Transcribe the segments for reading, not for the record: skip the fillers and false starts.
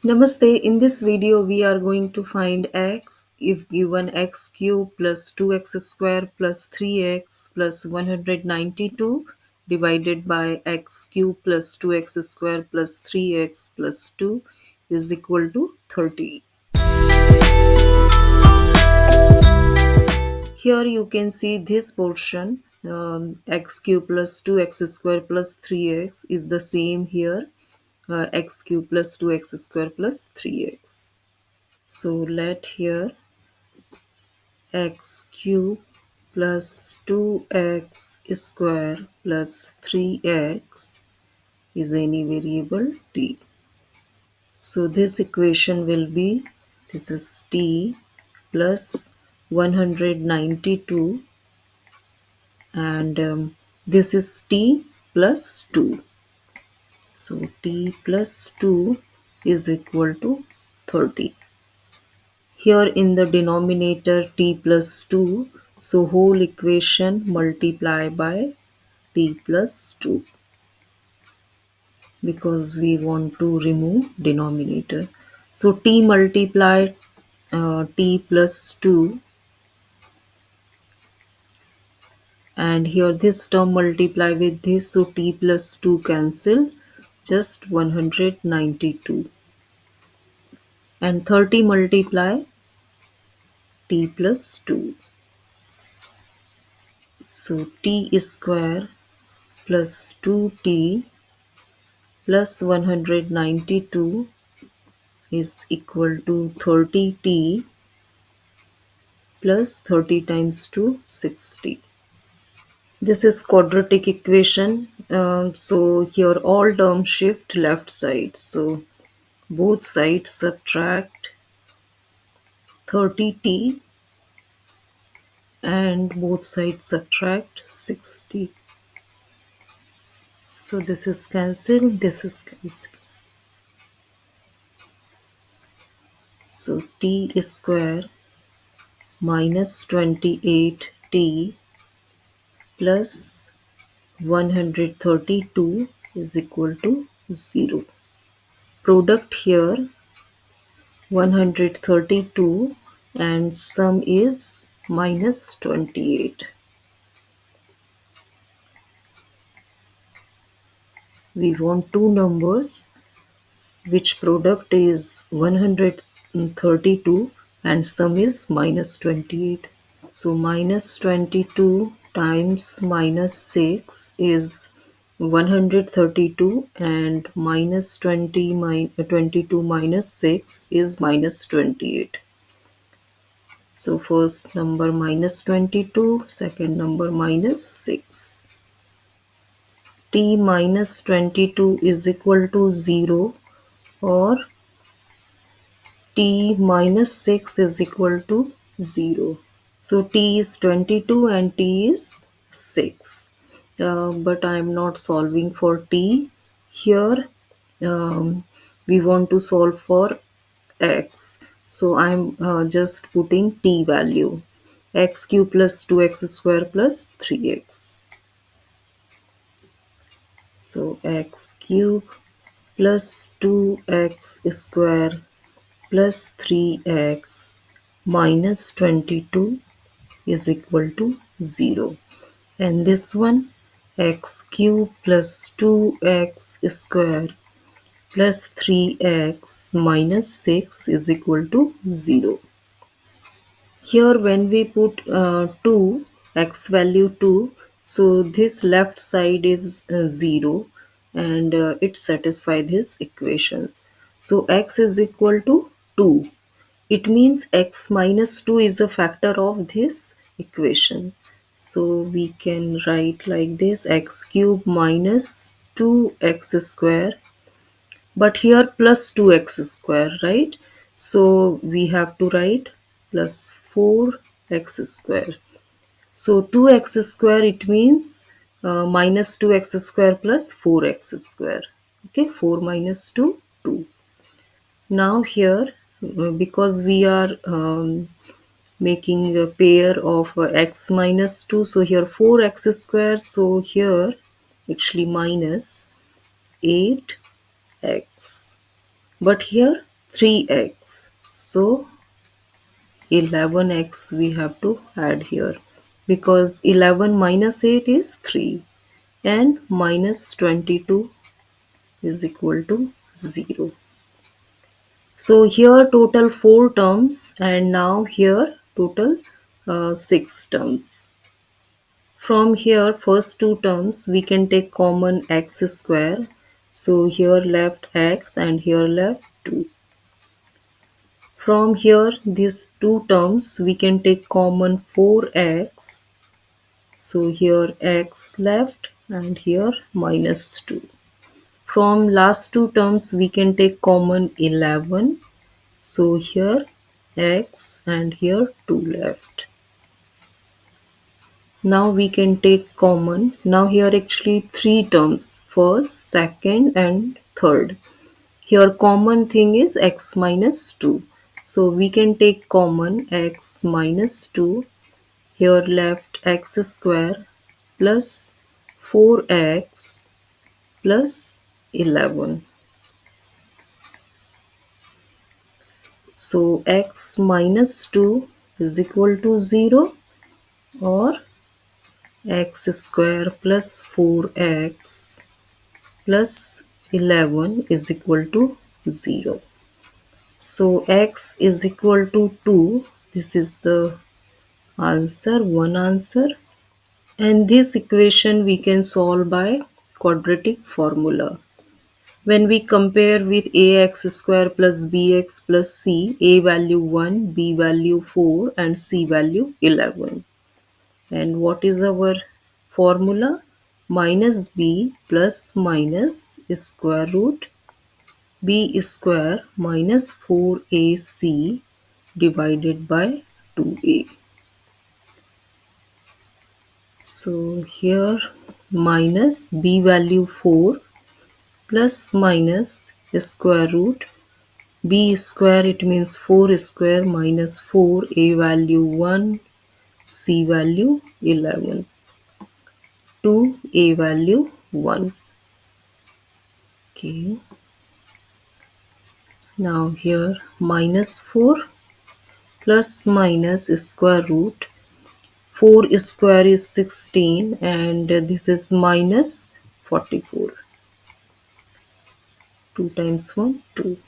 Namaste. In this video, we are going to find x if given x cube plus 2x square plus 3x plus 192 divided by x cube plus 2x square plus 3x plus 2 is equal to 30. Here you can see this portion x cube plus 2x square plus 3x is the same here x cube plus 2x square plus 3x. So let here x cube plus 2x square plus 3x is any variable t. So this equation will be, this is t plus 192 and this is t plus 2. So t plus 2 is equal to 30. Here in the denominator t plus 2, so whole equation multiply by t plus 2 because we want to remove denominator. So t multiply t plus 2 and here this term multiply with this, so t plus 2 cancel, just 192 and 30 multiply t plus 2. So t square plus 2t plus 192 is equal to 30t plus 30 times 2 60. This is quadratic equation. So here all terms shift left side. So both sides subtract 30t and both sides subtract 60. So this is cancelled, this is cancelled. So t square minus 28t plus 132 is equal to 0. Product here 132 and sum is minus 28. We want two numbers which product is 132 and sum is minus 28. So minus 22 times minus 6 is 132 and minus 22 minus 6 is minus 28. So first number minus 22, second number minus 6. T minus 22 is equal to 0 or T minus 6 is equal to 0. So T is 22 and T is 6. But I am not solving for T. Here we want to solve for X. So I am just putting T value. X cube plus 2x square plus 3x. So x cube plus 2x square plus 3x minus 22 is equal to 0. And this one x cube plus 2x square plus 3x minus 6 is equal to 0. Here when we put 2, x value 2, so this left side is 0 and it satisfies this equation. So x is equal to 2. It means x minus 2 is a factor of this equation. So we can write like this, x cube minus 2x square, but here plus 2x square, right? So we have to write plus 4x square. So 2x square, it means minus 2x square plus 4x square. Okay, 4 minus 2, 2. Now here, because we are making a pair of x minus 2, so here 4x square, so here actually minus 8x. But here 3x. So 11x we have to add here, because 11 minus 8 is 3 and minus 22 is equal to 0. So here total 4 terms, and now here total 6 terms. From here first two terms we can take common x square. So here left x and here left 2. From here these two terms we can take common 4x. So here x left and here minus 2. From last two terms we can take common 11. So here x and here 2 left. Now we can take common. Now here actually 3 terms, first, second and third. Here common thing is x minus 2. So we can take common x minus 2. Here left x square plus 4x plus 11. So x minus 2 is equal to 0, or x square plus 4x plus 11 is equal to 0. So x is equal to 2. This is the answer, one answer. And this equation we can solve by quadratic formula. When we compare with ax square plus bx plus c, a value 1, b value 4 and c value 11. And what is our formula? Minus b plus minus square root b square minus 4ac divided by 2a. So here minus b value 4 plus minus square root b square, it means 4 square minus 4, a value 1, c value 11, 2, a value 1. Okay. Now here minus 4 plus minus square root 4 square is 16 and this is minus 44. 2 times 1, 2.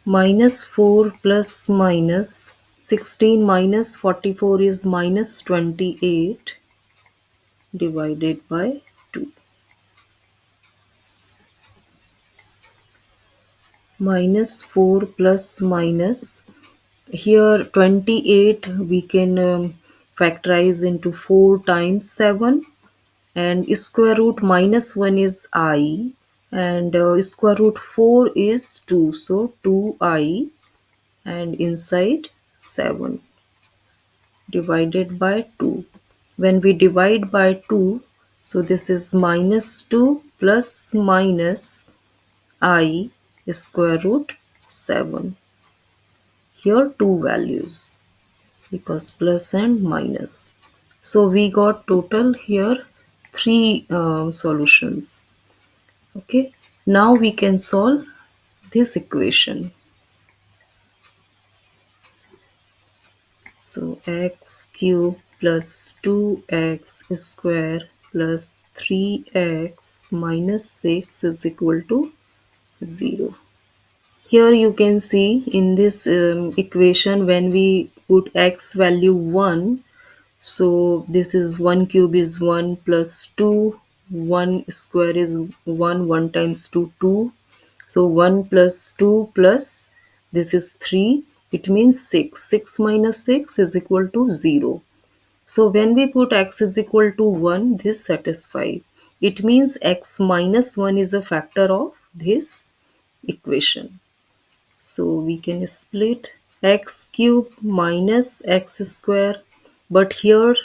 Minus 4 plus minus 16 minus 44 is minus 28 divided by 2. Minus 4 plus minus, here 28 we can factorize into 4 times 7, and square root minus 1 is I, and square root 4 is 2, so 2I, and inside 7 divided by 2. When we divide by 2, so this is minus 2 plus minus I square root 7. Here two values, because plus and minus. So we got total here 3 solutions. Okay, now we can solve this equation. So x cube plus 2x square plus 3x minus 6 is equal to 0. Here you can see in this equation, when we put x value 1, so this is 1 cube is 1 plus 2, 1 square is 1, 1 times 2, 2. So 1 plus 2 plus this is 3, it means 6. 6 minus 6 is equal to 0. So when we put x is equal to 1, this satisfies. It means x minus 1 is a factor of this equation. So we can split x cube minus x square, but here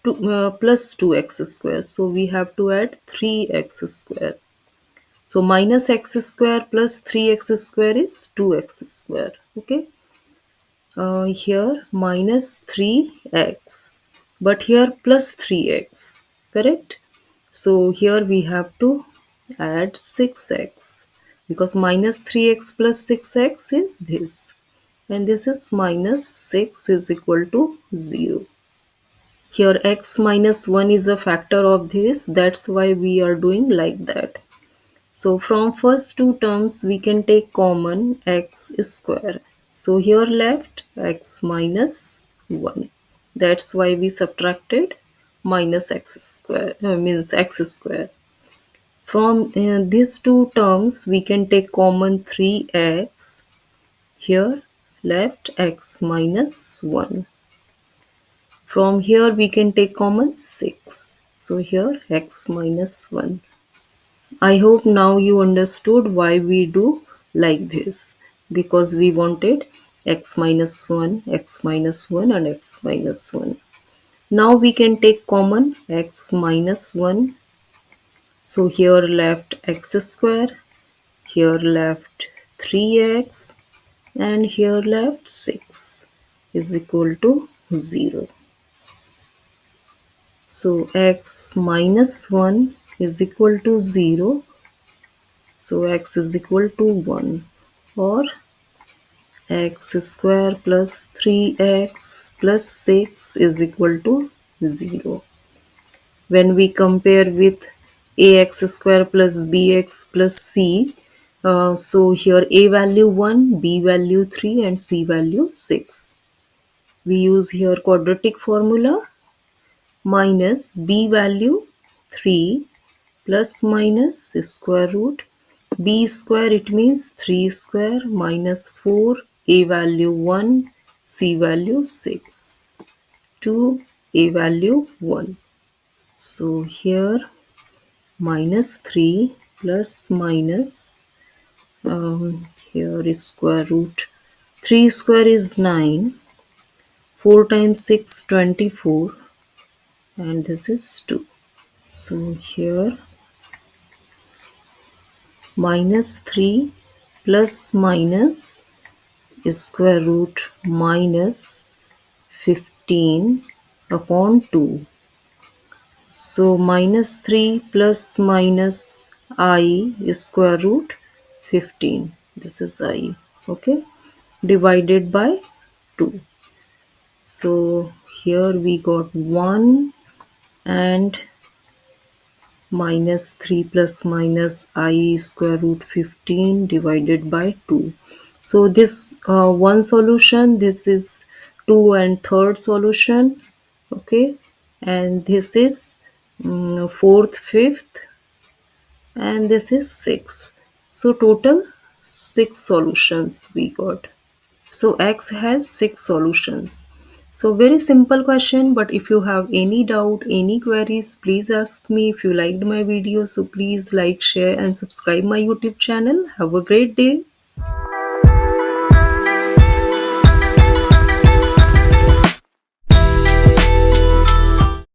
plus 2x square. So we have to add 3x square. So minus x square plus 3x square is 2x square. Okay. Here minus 3x, but here plus 3x. Correct. So here we have to add 6x. because minus 3x plus 6x is this, and this is minus 6 is equal to 0. Here x minus 1 is a factor of this, that's why we are doing like that. So from first two terms we can take common x square. So here left x minus 1. That's why we subtracted minus x square, means x square. From these two terms we can take common 3x. Here left x minus 1. From here we can take common 6. So here x minus 1. I hope now you understood why we do like this, because we wanted x minus 1, x minus 1 and x minus 1. Now we can take common x minus 1. So here left x square, here left 3x and here left 6 is equal to 0. So x minus 1 is equal to 0. So x is equal to 1, or x square plus 3x plus 6 is equal to 0. When we compare with ax square plus bx plus c, so here a value 1, b value 3 and c value 6. We use here quadratic formula, minus b value 3 plus minus square root b square, it means 3 square minus 4, a value 1, c value 6, to a value 1. So here minus 3 plus minus, here is square root. 3 square is 9, 4 times 6 24, and this is 2. So here minus 3 plus minus square root minus 15 upon 2. So minus 3 plus minus I is square root 15. This is I. Okay. Divided by 2. So here we got 1 and minus 3 plus minus I square root 15 divided by 2. So this one solution, this is 2 and third solution, okay, and this is fourth, fifth, and this is 6. So total 6 solutions we got. So X has 6 solutions. So very simple question, but if you have any doubt, any queries, please ask me. If you liked my video, so please like, share and subscribe my YouTube channel. Have a great day.